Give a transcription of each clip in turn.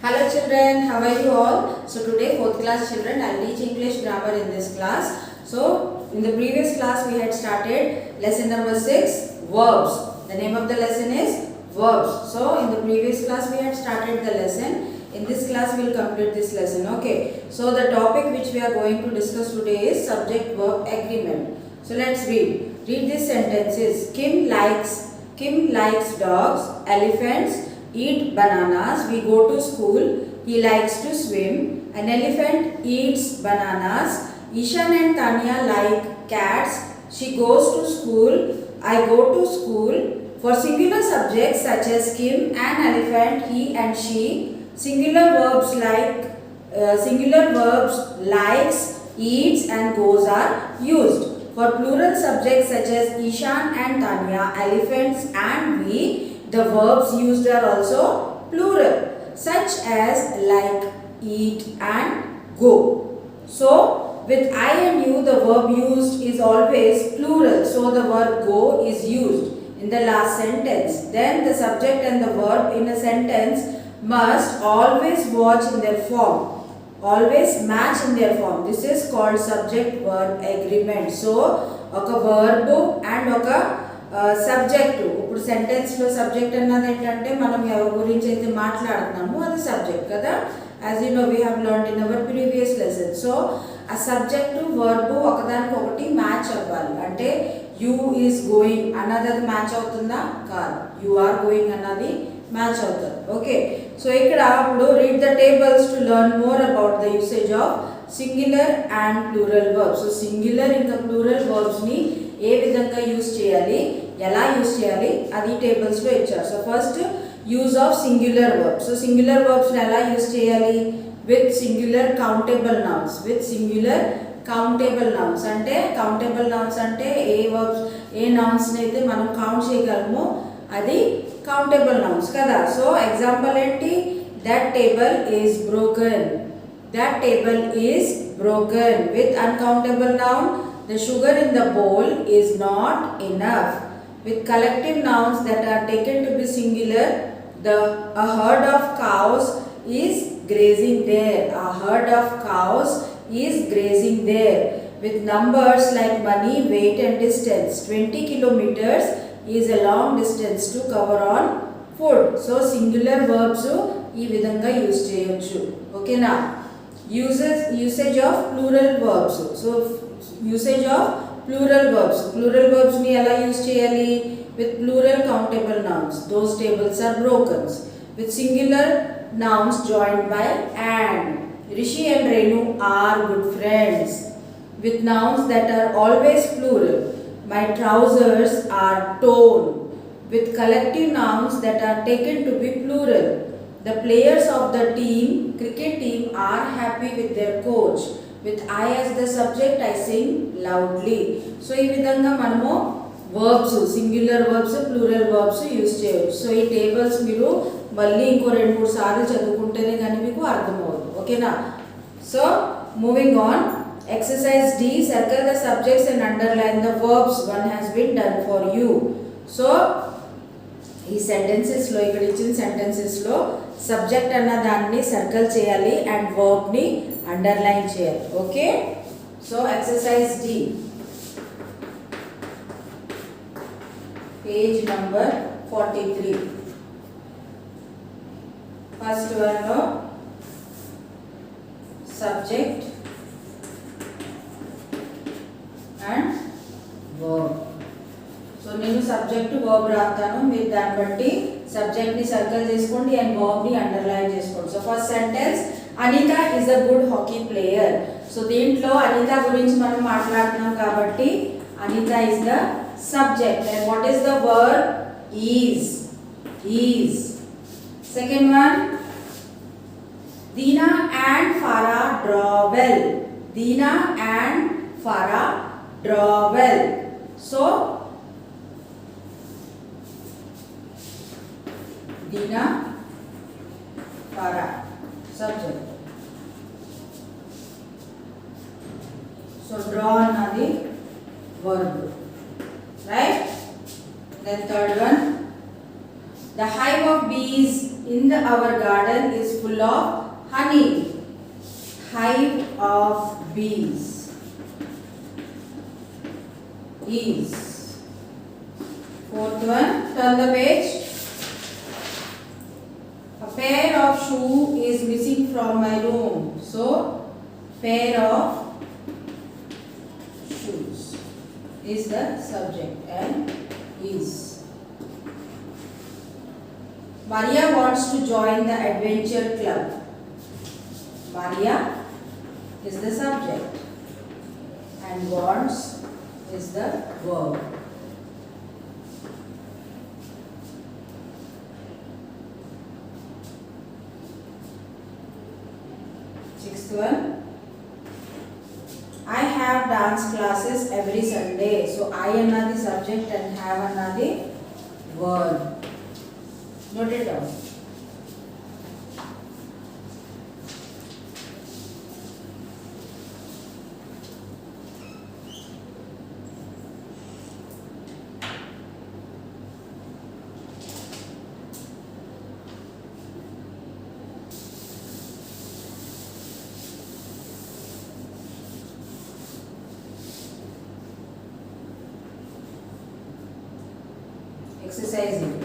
Hello children, how are you all? So today 4th class children, I will teach English grammar in this class. So in the previous class we had started lesson number 6, verbs. The name of the lesson is verbs. So in the previous class we had started the lesson. In this class we will complete this lesson. Okay. So the topic which we are going to discuss today is subject verb agreement. So let's read. Read these sentences. Kim likes dogs, elephants eat bananas. We go to school. He likes to swim. An elephant eats bananas. Ishan and Tanya like cats. She goes to school. I go to school. For singular subjects such as Kim and elephant, he and she, singular verbs likes, eats and goes are used. For plural subjects such as Ishan and Tanya, elephants and we, the verbs used are also plural, such as like, eat and go. So with I and you, the verb used is always plural. So the verb go is used in the last sentence. Then the subject and the verb in a sentence must always match in their form. Always match in their form. This is called subject verb agreement. So oka verb and oka subject. ఇప్పుడు సెంటెన్స్లో subject అన్నది ఏంటంటే మనం ఎవరి గురించి అయితే మాట్లాడుతున్నామో అది subject కదా. As you know we have learned in our previous lesson. So ఆ సబ్జెక్టు వర్బ్ ఒకదానికి ఒకటి మ్యాచ్ అవ్వాలి. అంటే యూ ఈజ్ గోయింగ్ అన్నది అది మ్యాచ్ అవుతుందా? కాదు. యు ఆర్ గోయింగ్ అన్నది మ్యాచ్ అవుతుంది. ఓకే. సో ఇక్కడ ఇప్పుడు read the tables to learn more about the usage of singular and plural verbs. So singular ఇంకా ప్లూరల్ వర్బ్స్ని ఏ విధంగా యూజ్ చేయాలి, ఎలా యూజ్ చేయాలి అది టేబుల్స్లో ఇచ్చారు. So first use of singular verbs. So singular వర్బ్స్ని ఎలా యూజ్ చేయాలి? With singular countable nouns. With singular countable nouns అంటే కౌంటబుల్ నౌన్స్ అంటే ఏ వర్బ్స్ ఏ నౌన్స్ని అయితే మనం కౌంట్ చేయగలమో అది కౌంటబుల్ నౌన్స్ కదా. సో ఎగ్జాంపుల్ ఏంటి? That table is broken. That table is broken. With uncountable noun, the sugar in the bowl is not enough. With collective nouns that are taken to be singular, a herd of cows is grazing there. A herd of cows is grazing there. With numbers like money, weight and distance, 20 kilometers is a long distance to cover on foot. So singular verbs ee vidhanga use cheyochu. Okay na. Usage of plural verbs. So usage of plural verbs. Plural verbs ni ela use cheyali? With plural countable nouns. Those tables are broken. With singular nouns joined by and. Rishi and Renu are good friends. With nouns that are always plural. My trousers are torn. With collective nouns that are taken to be plural. The players of the cricket team are happy with their coach. With I as the subject, I sing loudly. So ఈ విధంగా మనము verbs, singular verbs, plural verbs use చేయవచ్చు. So ఈ tables మీరు మళ్ళీ ఇంకో 2-3 సార్లు చదువుకుంటేనే కానీ మీకు అర్థమవుతుంది. ఓకేనా. So moving on. Exercise D, circle the subjects and underline the verbs. One has been done for you. So ఈ సెంటెన్సెస్లో ఇక్కడ ఇచ్చిన సెంటెన్సెస్లో సబ్జెక్ట్ అన్న దాన్ని సర్కిల్ చేయాలి అండ్ వర్బ్ని అండర్లైన్ చేయాలి. Okay. So exercise D, page number 43. First వన్లో సబ్జెక్ట్ అండ్ వర్బ్. సో నేను సబ్జెక్ట్ వర్బ్ రాస్తాను, మీరు దాన్ని బట్టి సబ్జెక్ట్ని సర్కిల్ చేసుకోండి అండ్ వర్బ్ని అండర్లైన్ చేసుకోండి. So first sentence, Anita is a good hockey player. So దీంట్లో అనిత గురించి మనం మాట్లాడుతున్నాం కాబట్టి Anita is the subject. And what is the verb? Is. Second one, Dina and Farah draw well. Dina and Farah draw well. So Dina, Farah, subject. So draw another verb, right? Then third one, the hive of bees our garden is full of honey. Hive of bees is. Fourth one, turn the page. A pair of shoe is missing from my room. So, pair of shoes is the subject and is. Maria wants to join the adventure club. Maria is the subject and wants is the verb. Sixth one. I have dance classes every Sunday. So I another subject and have another verb. Note it down. Exercising.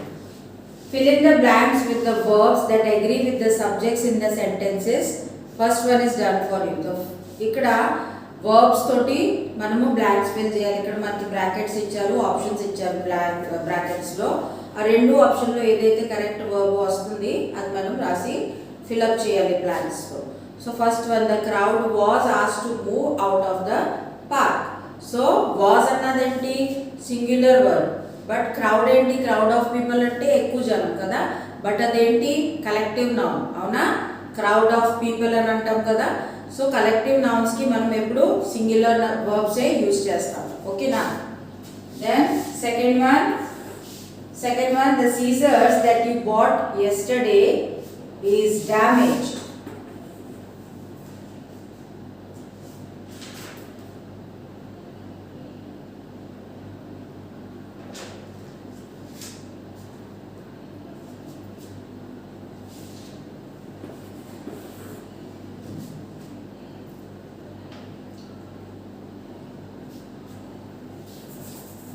Fill in the blanks with the verbs that agree with the subjects in the sentences. First one is done for you. ఇక్కడ verbs తోటి మనము blanks fill చేయాలి. ఇక్కడ మనకి brackets ఇచ్చారు, options ఇచ్చారు brackets లో. ఆ రెండు ఆప్షన్ లో ఏదైతే కరెక్ట్ verb వస్తుంది అది మనం రాసి fill up చేయాలి blanks లో. So first one, the crowd was asked to move out of the park. So was అన్నది ఏంటి? Singular verb. బట్ క్రౌడ్ ఏంటి? క్రౌడ్ ఆఫ్ పీపుల్ అంటే ఎక్కువ జనం కదా, బట్ అదేంటి? Collective noun. అవునా? క్రౌడ్ ఆఫ్ పీపుల్ అని అంటాం కదా. సో కలెక్టివ్ నౌన్స్ కి మనం ఎప్పుడు సింగులర్ వర్బ్స్ యూజ్ చేస్తాం. ఓకేనా? Then second one the scissors that you bought yesterday is damaged.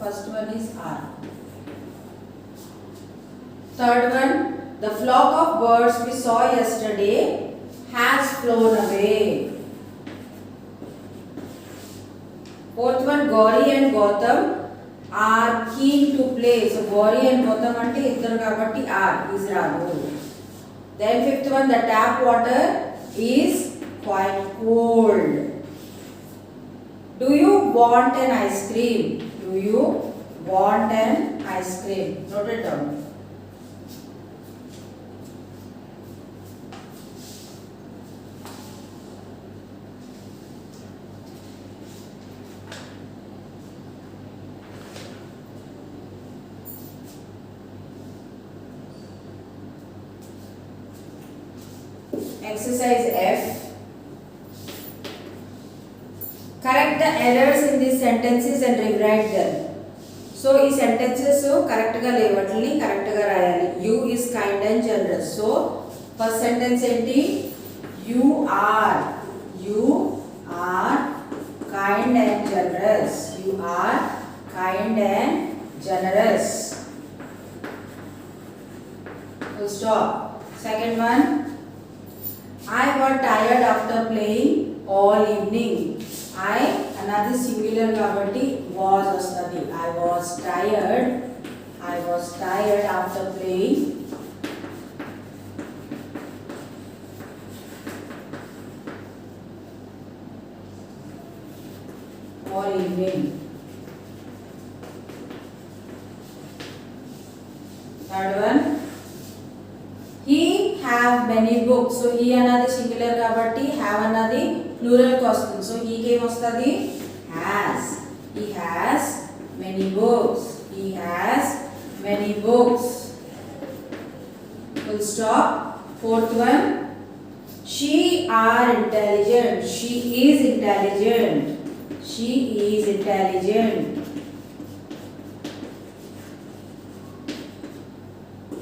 First one is R. Third one, the flock of birds we saw yesterday has flown away. Fourth one, Gauri and Gautam are keen to play. So Gauri and Gautam ante iddaru kabatti are is raadu. Then fifth one, the tap water is quite cold. Do you want an ice cream? Do you want an ice cream? Note it down. Exercise F. Correct the errors in these sentences and rewrite them. So ఈ sentences correct గా లేవట్లని correct గా రాయాలి. You is kind and generous. So first sentence ఏంటి? You are kind and generous. You are kind and generous. Full stop. Second one, I got tired after playing all evening. I another singular kabatti was vastadi. I was tired after playing all evening. Third one, he have many books. So he another singular kabatti have another plural question. So he came vastadi has. He has many books. He has many books. Full stop. Fourth one, she are intelligent. She is intelligent. She is intelligent.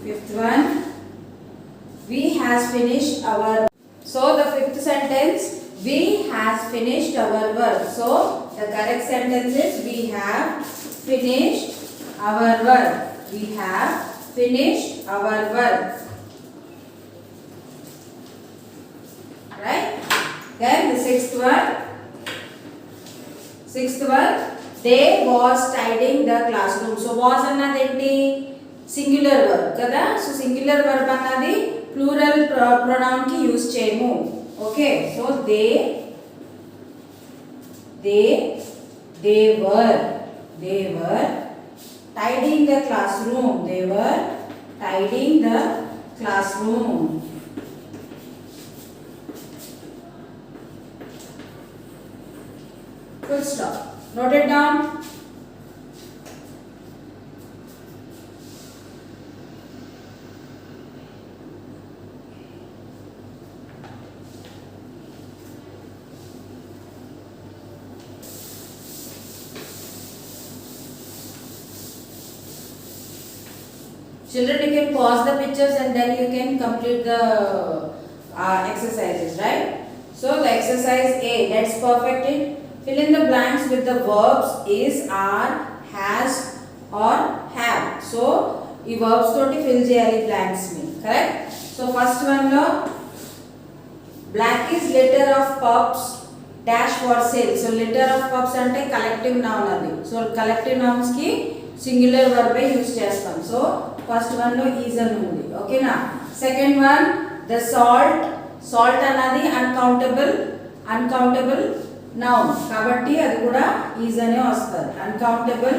Fifth one, we has finished our. So the fifth sentence, we has finished our work. So the correct sentence is we have finished our work. We have finished our work. Right? Then the sixth one, they was tidying the classroom. So was అన్నది ఏంటి, singular verb కదా. So singular verb అన్నది plural pronoun కి use చేయము. Okay, so they were tidying the classroom. They were tidying the classroom. Full stop. Note it down. Children, you can pause the pictures and then you can complete the exercises, right? So the exercise A, let's perfect it. Fill in the blanks with the verbs is, are, has or have. So ఈ verbs తోటి fill చేయాలి blanks ని, correct? So first one లో black is litter of pups dash for sale. So litter of pups అంటే collective noun అది. So collective nouns కి singular verb యూజ్ చేస్తాం. So ఫస్ట్ వన్ లో ఈజ్ అని ఉంది, ఓకేనా. సెకండ్ వన్ ద సాల్ట్ అన్నది అన్కౌంటబుల్ నౌన్ కాబట్టి అది కూడా ఈజ్ అనే వస్తుంది. అన్కౌంటబుల్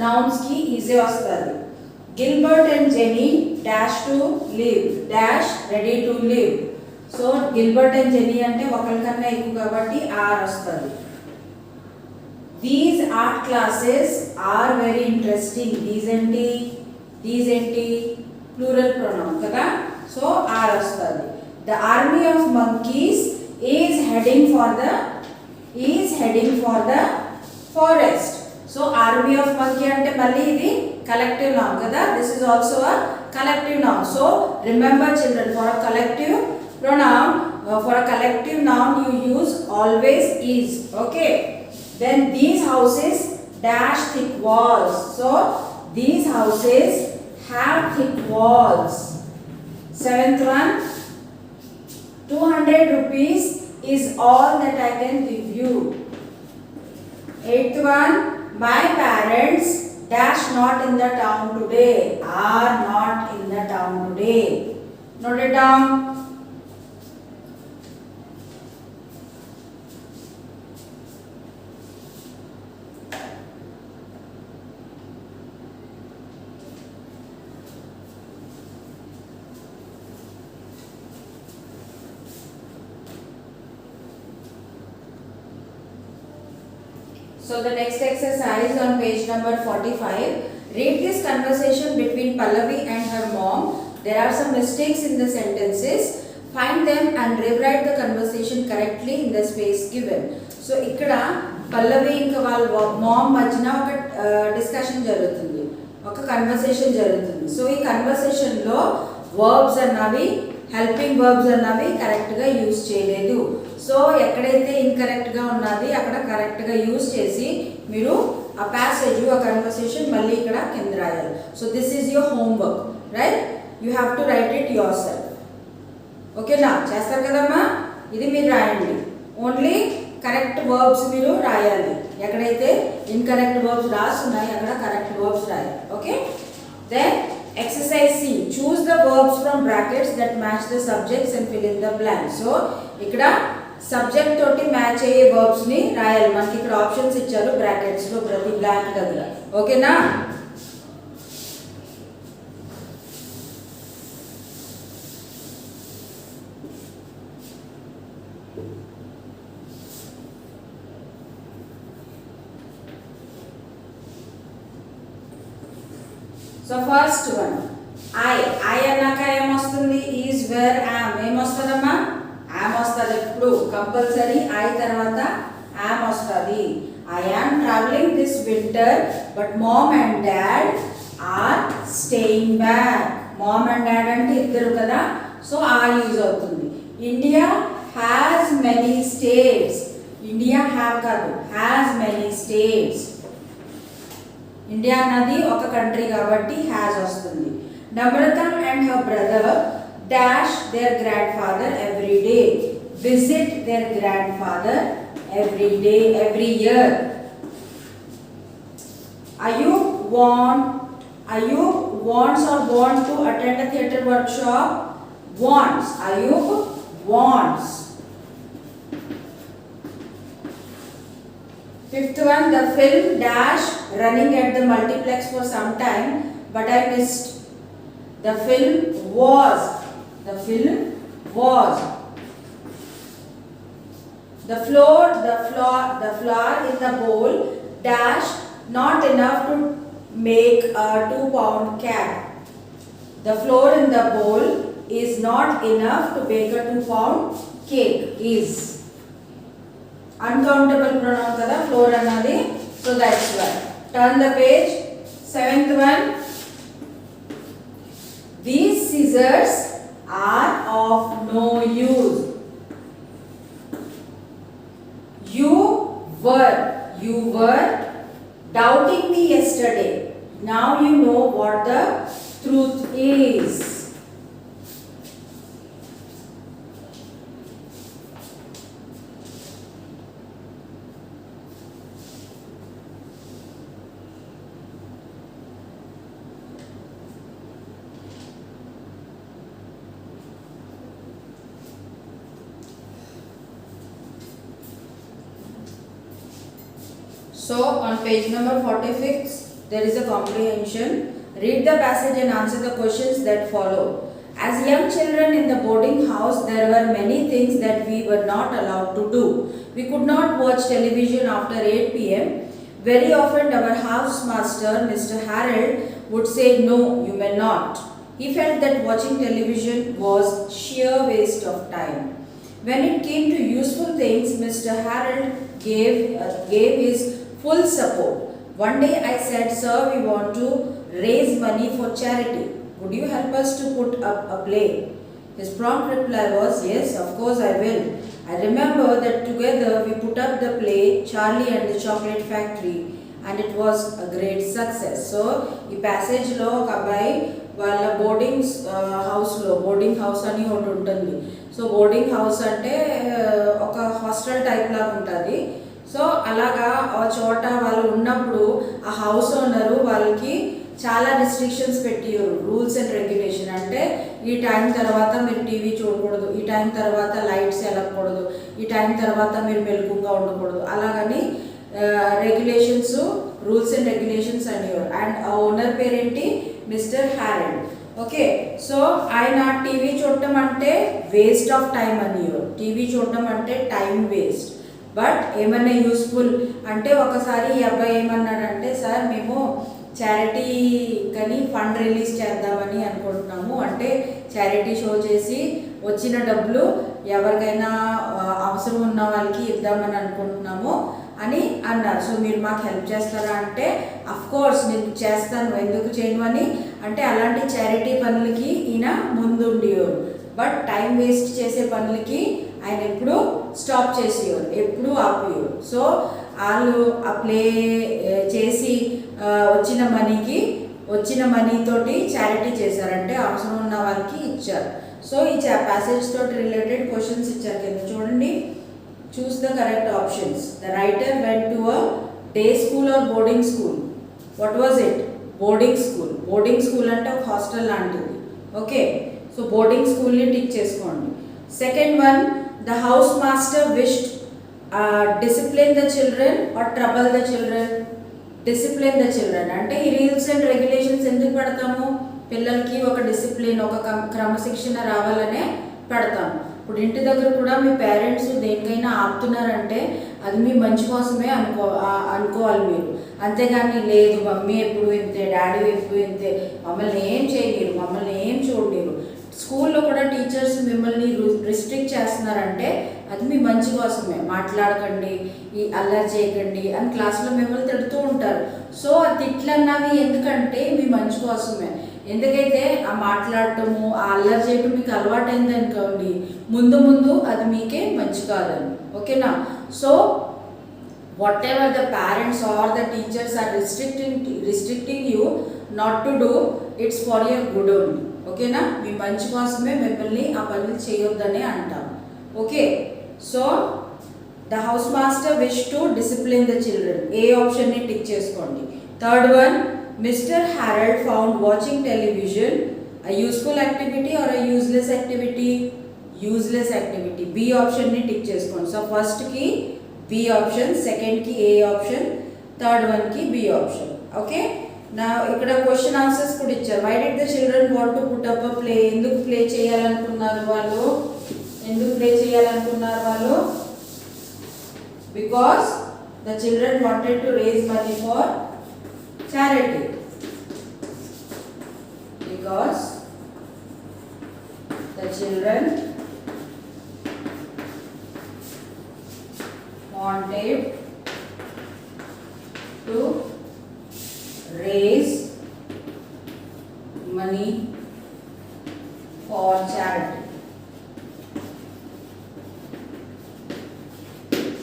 నౌన్స్ కి ఈజే వస్తుంది. Gilbert and Jenny dash to live dash ready to live. So Gilbert and Jenny అంటే ఒకరికన్నా ఎక్కువ కాబట్టి ఆర్ వస్తుంది. These art classes are very interesting. These ఏంటి ప్లూరల్ ప్రొనౌన్ కదా. సో ఆర్ వస్తుంది. The army of monkeys is heading for the forest. So army of monkey అంటే మళ్ళీ ఇది కలెక్టివ్ నౌన్ కదా. This is also a collective noun. So remember children, for a collective pronoun, for a collective noun you use always is. Okay, then these houses dash thick walls. So these houses have thick walls. Seventh one, 200 rupees is all that I can give you. Eighth one, my parents dash not in the town today. Are not in the town today. Note it down. So the next exercise on page number 45. Read this conversation between Pallavi and her mom. There are some mistakes in the sentences. Find them and rewrite the conversation correctly in the space given. So ikkada Pallavi inka వాళ్ళ mom మధ్యన ఒక discussion జరుగుతుంది, ఒక conversation జరుగుతుంది. So ఈ conversation లో verbs అన్నవి helping verbs అన్నవి కరెక్ట్ గా యూజ్ చేయలేదు. సో ఎక్కడైతే ఇన్కరెక్ట్ గా ఉన్నది అక్కడ కరెక్ట్ గా యూజ్ చేసి మీరు ఆ ప్యాసేజ్ ఆ కన్వర్సేషన్ మళ్ళీ ఇక్కడ కింద రాయాలి. So this is your homework, right? You have to right it your self. ఓకేనా? చేస్తారు కదమ్మా, ఇది మీరు రాయండి. ఓన్లీ కరెక్ట్ వర్బ్స్ మీరు రాయాలి. ఎక్కడైతే ఇన్కరెక్ట్ వర్బ్స్ రాస్తున్నాయి అక్కడ కరెక్ట్ వర్బ్స్ రాయాలి. Okay, then exercise C, choose the verbs from brackets that match the subjects and fill in the blanks. So ఇక్కడ సబ్జెక్ట్ తోటి మ్యాచ్ అయ్యే వర్బ్స్ ని రాయాలి. మనకి ఇక్కడ ఆప్షన్స్ ఇచ్చారు బ్రాకెట్స్ లో ప్రతి బ్లాంక్ దగ్గర. ఓకేనా? సో ఫస్ట్ వన్ ఐ అన్నాక ఏమొస్తుంది? Is, were, am. ఏమొస్తుందమ్మా? యామ్ వస్తుంది. ఎప్పుడు కంపల్సరీ ఐ తర్వాత యామ్ వస్తుంది. I am travelling this winter but mom and dad are staying back. Mom and dad అంటే ఇద్దరు కదా, సో ఆర్ యూజ్ అవుతుంది. India has many states. India have కాదు, హ్యాస్ మెనీ స్టేట్స్. ఇండియా అన్నది ఒక country కాబట్టి హ్యాస్ వస్తుంది. Namrata and her brother dash their grandfather ఫాదర్ ఎవ్రీ డే. విజిట్ దేర్ గ్రాండ్ ఫాదర్ day day, every year. Ayub wants or want to attend a theatre workshop. Wants. Ayub wants. Fifth one, the film dash running at the multiplex for some time, but I missed. The film was. The film was. The flour in the bowl dash not enough to make a 2-pound cake. The flour in the bowl is not enough to bake a 2-pound cake. Is uncountable pronoun kada flour anadi, so that's why. Turn the page. Seventh one, these scissors are of no use. You were doubting me yesterday. Now you know what the truth is. So on page number 46 there is a comprehension. Read the passage and answer the questions that follow. As young children in the boarding house, there were many things that we were not allowed to do. We could not watch television after 8 p.m. Very often our housemaster, Mr. Harold, would say, "No, you may not." He felt that watching television was sheer waste of time. When it came to useful things, Mr. Harold gave his full support. One day I said, "Sir, we want to raise money for charity. Would you help us to put up a play?" His prompt reply was, "Yes, of course I will." I remember that together we put up the play Charlie and the Chocolate Factory, and it was a great success. So, ఈ passage లో ఒక అబ్బాయి వాళ్ళ boarding house అని ఒకటి ఉంటుంది. So boarding house అంటే ఒక హాస్టల్ టైప్ లాగా ఉంటుంది. సో అలాగా ఆ చోట వాళ్ళు ఉన్నప్పుడు ఆ హౌస్ ఓనరు వాళ్ళకి చాలా రిస్ట్రిక్షన్స్ పెట్టిరు, రూల్స్ అండ్ రెగ్యులేషన్. అంటే ఈ టైం తర్వాత మీరు టీవీ చూడకూడదు, ఈ టైం తర్వాత లైట్స్ వెళ్ళకూడదు, ఈ టైం తర్వాత మీరు మెలకుగా ఉండకూడదు, అలాగని రెగ్యులేషన్స్, రూల్స్ అండ్ రెగ్యులేషన్స్ అనేవారు. అండ్ ఆ ఓనర్ పేరేంటి? మిస్టర్ హ్యారెల్డ్. ఓకే, సో ఆయన టీవీ చూడటం అంటే వేస్ట్ ఆఫ్ టైం అనేవారు. టీవీ చూడటం అంటే టైం వేస్ట్. బట్ ఏమన్నా యూస్ఫుల్ అంటే ఒకసారి ఈ అబ్బాయి ఏమన్నాడంటే, సార్ మేము చారిటీ కానీ ఫండ్ రిలీజ్ చేద్దామని అనుకుంటున్నాము, అంటే చారిటీ షో చేసి వచ్చిన డబ్బులు ఎవరికైనా అవసరం ఉన్న వాళ్ళకి ఇద్దామని అనుకుంటున్నాము అని అన్నారు. సో మీరు మాకు హెల్ప్ చేస్తారా అంటే, అఫ్కోర్స్ నేను చేస్తాను, ఎందుకు చేయను అని. అంటే అలాంటి చారిటీ పనులకి ఈయన ముందుండేవారు. బట్ టైం వేస్ట్ చేసే పనులకి ఆయన ఎప్పుడు స్టాప్ చేసేవారు, ఎప్పుడు ఆపేవారు. సో వాళ్ళు ఆ ప్లే చేసి వచ్చిన మనీతోటి చారిటీ చేశారంటే అవసరం ఉన్న వాళ్ళకి ఇచ్చారు. సో ఈ ప్యాసేజ్ తోటి రిలేటెడ్ క్వశ్చన్స్ ఇచ్చారు కింద చూడండి. Choose the correct options. The writer went to a day school or boarding school. What was it? Boarding school. Boarding school అంటే ఒక హాస్టల్ లాంటిది. ఓకే, సో బోర్డింగ్ స్కూల్ని టిక్ చేసుకోండి. Second one, the house master wished discipline the children or trouble the children. Discipline the children అంటే ఈ rules and regulations ఎందుకు పెడతాము? పిల్లలకి ఒక డిసిప్లిన్, ఒక క్రమశిక్షణ రావాలనే పెడతాము. ఇప్పుడు ఇంటి దగ్గర కూడా మీ పేరెంట్స్ దేనికైనా ఆపుతున్నారంటే అది మీ మంచి కోసమే అనుకోవాలి మీరు. అంతేగాని లేదు మమ్మీ ఎప్పుడు ఇంతే, డాడీ ఎప్పుడు ఇంతే, మమ్మల్ని ఏం చేయలేరు, మమ్మల్ని ఏం చూడలేరు. స్కూల్లో కూడా టీచర్స్ మిమ్మల్ని రిస్ట్రిక్ట్ చేస్తున్నారంటే అది మీ మంచి కోసమే. మాట్లాడకండి, ఈ అల్లరి చేయకండి అని క్లాస్లో మిమ్మల్ని తిడుతూ ఉంటారు. సో ఆ తిట్లన్నవి ఎందుకంటే మీ మంచి కోసమే. ఎందుకైతే ఆ మాట్లాడటము ఆ అల్లరి చేయటం మీకు అలవాటైంది అనుకోండి, ముందు ముందు అది మీకే మంచి కాదని. ఓకేనా? So whatever the parents or the teachers are restricting you not to do, it's for your good only. ఓకేనా? మీ మంచి కోసమే మిమ్మల్ని ఆ పనులు చేయొద్దని అంటాం. Okay, so the house master wish to discipline the children. A ఆప్షన్ని టిక్ చేసుకోండి. Third one, mister Harold found watching television a useful activity or a useless activity? Useless activity. B ఆప్షన్ని టిక్ చేసుకోండి. సో ఫస్ట్కి B option, సెకండ్కి A option, third వన్కి B option. Okay, నా ఇక్కడ question answers కూడా ఇచ్చారు. Why did the children want to put up a play? ఎందుకు ప్లే చేయాలనుకున్నారు వాళ్ళు? Because the children wanted to raise money for charity. Because the children wanted to raise money for charity.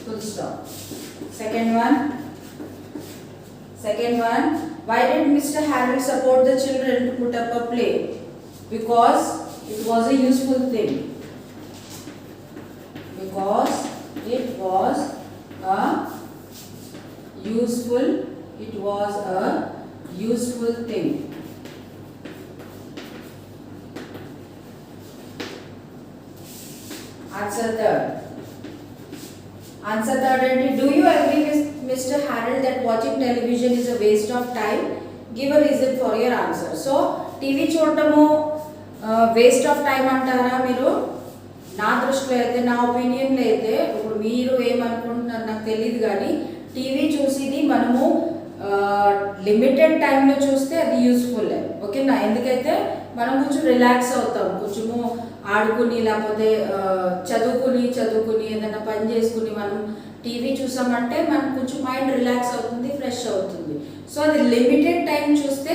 Full stop. Second one, why did Mr. Harold support the children to put up a play? Because it was a useful thing. Because it was a useful thing. Answer third. And do you agree with Mr. Harold that watching television is a waste of time? Give a reason for your answer. So TV చూడటము waste of time అంటారా మీరు? నా దృష్టిలో అయితే, నా ఒపీనియన్లో అయితే, ఇప్పుడు మీరు ఏమనుకుంటున్నారు నాకు తెలియదు, కానీ టీవీ చూసేది మనము లిమిటెడ్ టైంలో చూస్తే అది యూస్ఫుల్. ఓకేనా? ఎందుకైతే మనం కొంచెం రిలాక్స్ అవుతాం, కొంచెము ఆడుకుని లేకపోతే చదువుకుని ఏదైనా పని చేసుకుని మనం టీవీ చూసామంటే మనకు కొంచెం మైండ్ రిలాక్స్ అవుతుంది, ఫ్రెష్ అవుతుంది. సో అది లిమిటెడ్ టైం చూస్తే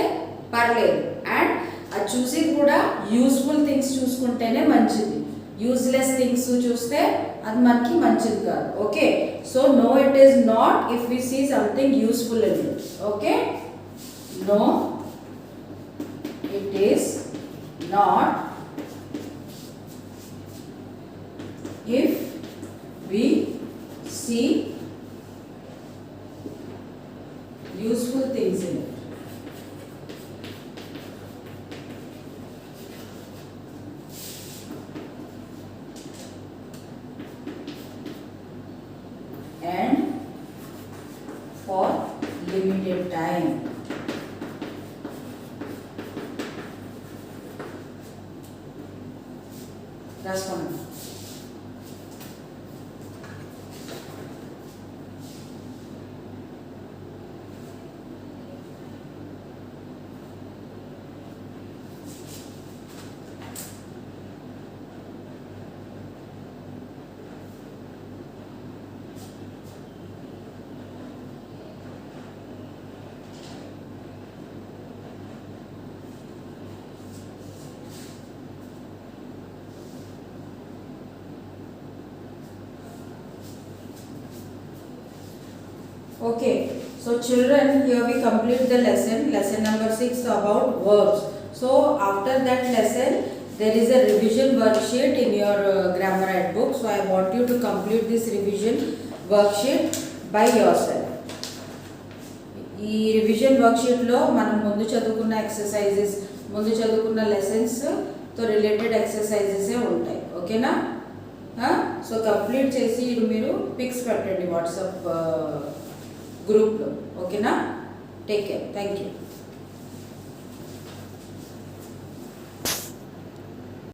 పర్లేదు. అండ్ అది చూసి కూడా యూస్ఫుల్ థింగ్స్ చూసుకుంటేనే మంచిది. యూజ్లెస్ థింగ్స్ చూస్తే అది మనకి మంచిది కాదు. Okay, so no, it is not if we see something useful in it. Okay, no, it is not if we see useful things in it. And for limited time. That's one. Okay, so children, here we complete the lesson number 6 about verbs. So after that lesson there is a revision worksheet in your grammar ed book. So I want you to complete this revision worksheet by yourself. ఈ revision వర్క్షీట్లో మనం ముందు చదువుకున్న exercises, ముందు చదువుకున్న లెసన్స్తో related ఎక్సర్సైజెసే ఉంటాయి. ఓకేనా? So complete చేసి మీరు పిక్స్ పెట్టండి వాట్సాప్ గ్రూప్లో. ఓకేనా? Take care. Thank you.